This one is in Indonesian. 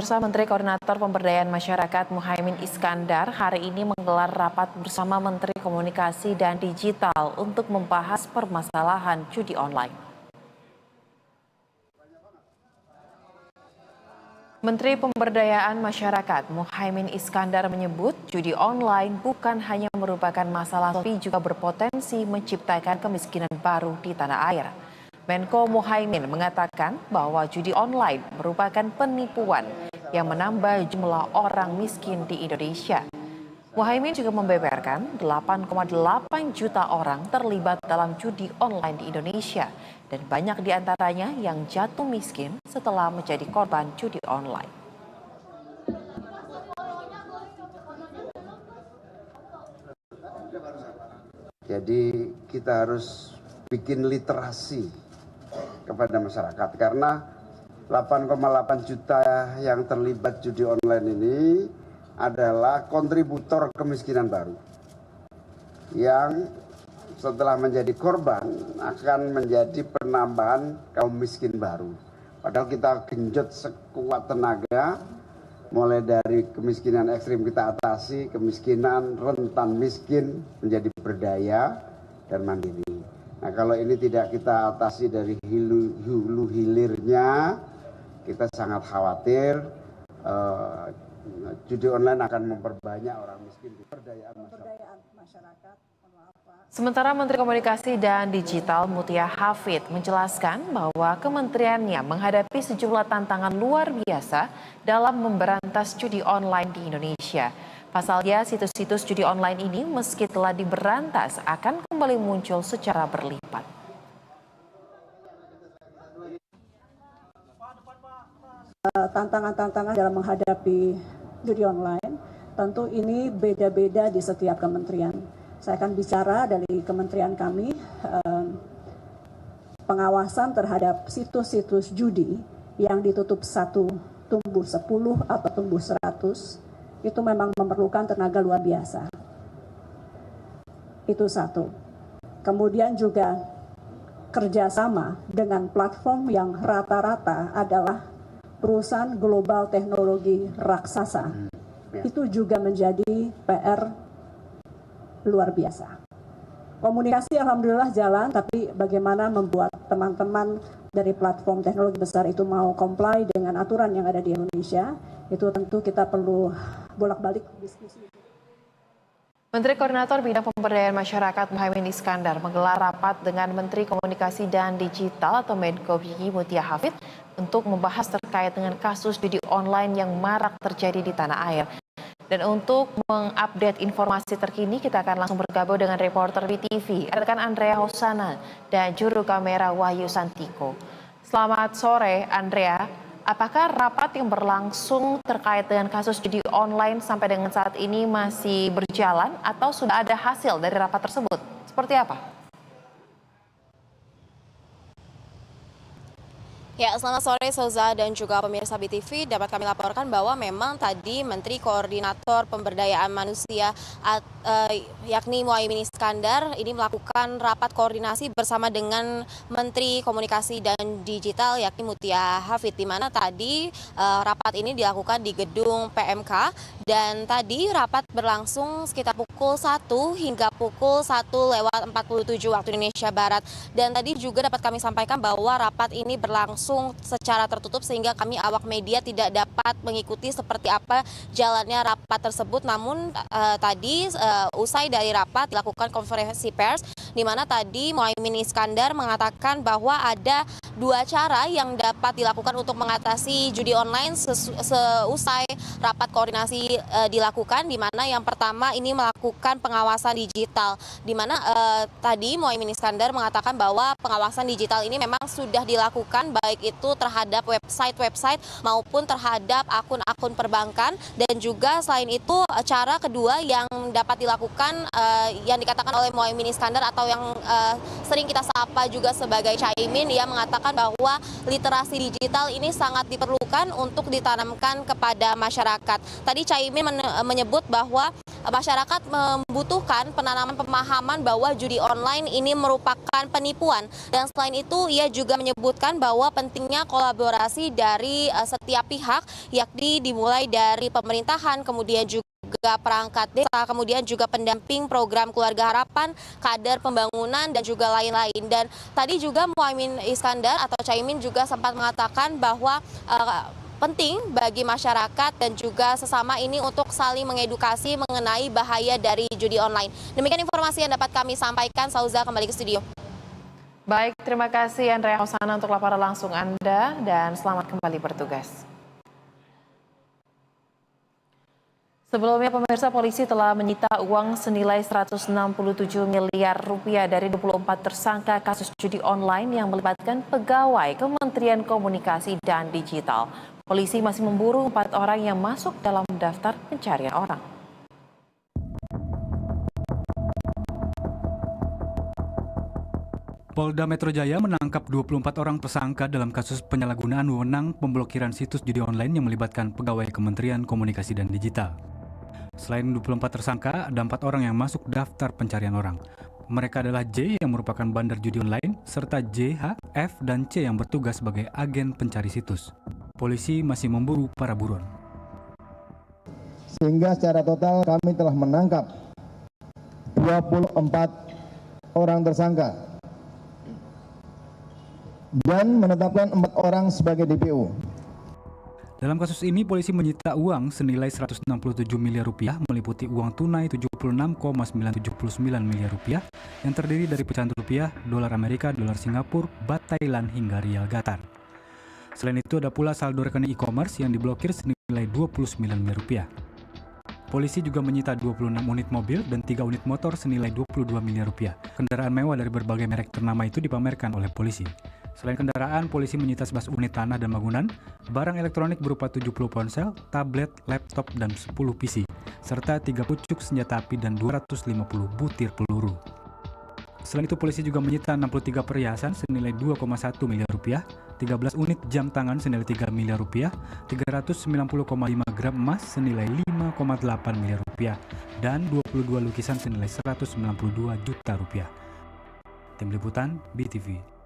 Bersama Menteri Koordinator Pemberdayaan Masyarakat Muhaimin Iskandar hari ini menggelar rapat bersama Menteri Komunikasi dan Digital untuk membahas permasalahan judi online. Menteri Pemberdayaan Masyarakat Muhaimin Iskandar menyebut judi online bukan hanya merupakan masalah tapi juga berpotensi menciptakan kemiskinan baru di tanah air. Menko Muhaimin mengatakan bahwa judi online merupakan penipuan yang menambah jumlah orang miskin di Indonesia. Muhaimin juga membeberkan 8,8 juta orang terlibat dalam judi online di Indonesia dan banyak diantaranya yang jatuh miskin setelah menjadi korban judi online. Jadi kita harus bikin literasi kepada masyarakat karena 8,8 juta yang terlibat judi online ini adalah kontributor kemiskinan baru yang setelah menjadi korban akan menjadi penambahan kaum miskin baru. Padahal kita genjot sekuat tenaga mulai dari kemiskinan ekstrim kita atasi, kemiskinan rentan miskin menjadi berdaya dan mandiri. Nah kalau ini tidak kita atasi dari hulu hilirnya, kita sangat khawatir judi online akan memperbanyak orang miskin di pemberdayaan masyarakat. Sementara Menteri Komunikasi dan Digital Mutia Hafid menjelaskan bahwa kementeriannya menghadapi sejumlah tantangan luar biasa dalam memberantas judi online di Indonesia. Pasalnya, situs-situs judi online ini meski telah diberantas akan kembali muncul secara berlipat. Tantangan-tantangan dalam menghadapi judi online, tentu ini beda-beda di setiap kementerian. Saya akan bicara dari kementerian kami, pengawasan terhadap situs-situs judi yang ditutup 1 tumbuh 10 atau tumbuh 100. Itu memang memerlukan tenaga luar biasa. Itu satu. Kemudian juga kerjasama dengan platform yang rata-rata adalah perusahaan global teknologi raksasa. Itu juga menjadi PR luar biasa. Komunikasi alhamdulillah jalan, tapi bagaimana membuat teman-teman dari platform teknologi besar itu mau comply dengan aturan yang ada di Indonesia, itu tentu kita perlu bolak-balik diskusi. Menteri Koordinator Bidang Pemberdayaan Masyarakat Muhaimin Iskandar menggelar rapat dengan Menteri Komunikasi dan Digital atau Menko Mutia Hafid untuk membahas terkait dengan kasus judi online yang marak terjadi di tanah air. Dan untuk mengupdate informasi terkini, kita akan langsung bergabung dengan reporter BTV, rekan Andrea Hosana dan juru kamera Wahyu Santiko. Selamat sore, Andrea. Apakah rapat yang berlangsung terkait dengan kasus judi online sampai dengan saat ini masih berjalan atau sudah ada hasil dari rapat tersebut? Seperti apa? Ya, selamat sore Souza dan juga pemirsa BTV. Dapat kami laporkan bahwa memang tadi Menteri Koordinator Pemberdayaan Manusia yakni Muhaimin Iskandar ini melakukan rapat koordinasi bersama dengan Menteri Komunikasi dan Digital yakni Mutia Hafid, di mana tadi rapat ini dilakukan di gedung PMK dan tadi rapat berlangsung sekitar pukul 1 hingga pukul 1:47 waktu Indonesia Barat. Dan tadi juga dapat kami sampaikan bahwa rapat ini berlangsung secara tertutup sehingga kami awak media tidak dapat mengikuti seperti apa jalannya rapat tersebut. Namun tadi usai dari rapat dilakukan konferensi pers di mana tadi Muhaimin Iskandar mengatakan bahwa ada 2 cara yang dapat dilakukan untuk mengatasi judi online seusai rapat koordinasi dilakukan, di mana yang pertama ini melakukan pengawasan digital, di mana tadi Muhaimin Iskandar mengatakan bahwa pengawasan digital ini memang sudah dilakukan baik itu terhadap website-website maupun terhadap akun-akun perbankan, dan juga selain itu cara kedua yang dapat dilakukan yang dikatakan oleh Muhaimin Iskandar atau yang sering kita sapa juga sebagai Caimin, ia mengatakan bahwa literasi digital ini sangat diperlukan untuk ditanamkan kepada masyarakat. Tadi Caimin menyebut bahwa masyarakat membutuhkan penanaman pemahaman bahwa judi online ini merupakan penipuan. Dan selain itu ia juga menyebutkan bahwa pentingnya kolaborasi dari setiap pihak, yakni dimulai dari pemerintahan, kemudian juga perangkat desa, kemudian juga pendamping program Keluarga Harapan, kader pembangunan, dan juga lain-lain. Dan tadi juga Muhaimin Iskandar atau Caimin juga sempat mengatakan bahwa penting bagi masyarakat dan juga sesama ini untuk saling mengedukasi mengenai bahaya dari judi online. Demikian informasi yang dapat kami sampaikan. Sauza, kembali ke studio. Baik, terima kasih Andrea Hosana untuk laporan langsung Anda dan selamat kembali bertugas. Sebelumnya pemirsa, polisi telah menyita uang senilai 167 miliar rupiah dari 24 tersangka kasus judi online yang melibatkan pegawai Kementerian Komunikasi dan Digital. Polisi masih memburu 4 orang yang masuk dalam daftar pencarian orang. Polda Metro Jaya menangkap 24 orang tersangka dalam kasus penyalahgunaan wewenang pemblokiran situs judi online yang melibatkan pegawai Kementerian Komunikasi dan Digital. Selain 24 tersangka, ada 4 orang yang masuk daftar pencarian orang. Mereka adalah J yang merupakan bandar judi online, serta JH, F, dan C yang bertugas sebagai agen pencari situs. Polisi masih memburu para buron. Sehingga secara total kami telah menangkap 24 orang tersangka dan menetapkan 4 orang sebagai DPO. Dalam kasus ini, polisi menyita uang senilai 167 miliar rupiah, meliputi uang tunai 76,979 miliar rupiah, yang terdiri dari pecahan rupiah, dolar Amerika, dolar Singapura, bat Thailand, hingga rial Qatar. Selain itu, ada pula saldo rekening e-commerce yang diblokir senilai 29 miliar rupiah. Polisi juga menyita 26 unit mobil dan 3 unit motor senilai 22 miliar rupiah. Kendaraan mewah dari berbagai merek ternama itu dipamerkan oleh polisi. Selain kendaraan, polisi menyita 11 unit tanah dan bangunan, barang elektronik berupa 70 ponsel, tablet, laptop, dan 10 PC, serta 3 pucuk senjata api dan 250 butir peluru. Selain itu, polisi juga menyita 63 perhiasan senilai 2,1 miliar rupiah, 13 unit jam tangan senilai 3 miliar rupiah, 390,5 gram emas senilai 5,8 miliar rupiah, dan 22 lukisan senilai 192 juta rupiah. Tim Liputan, BTV.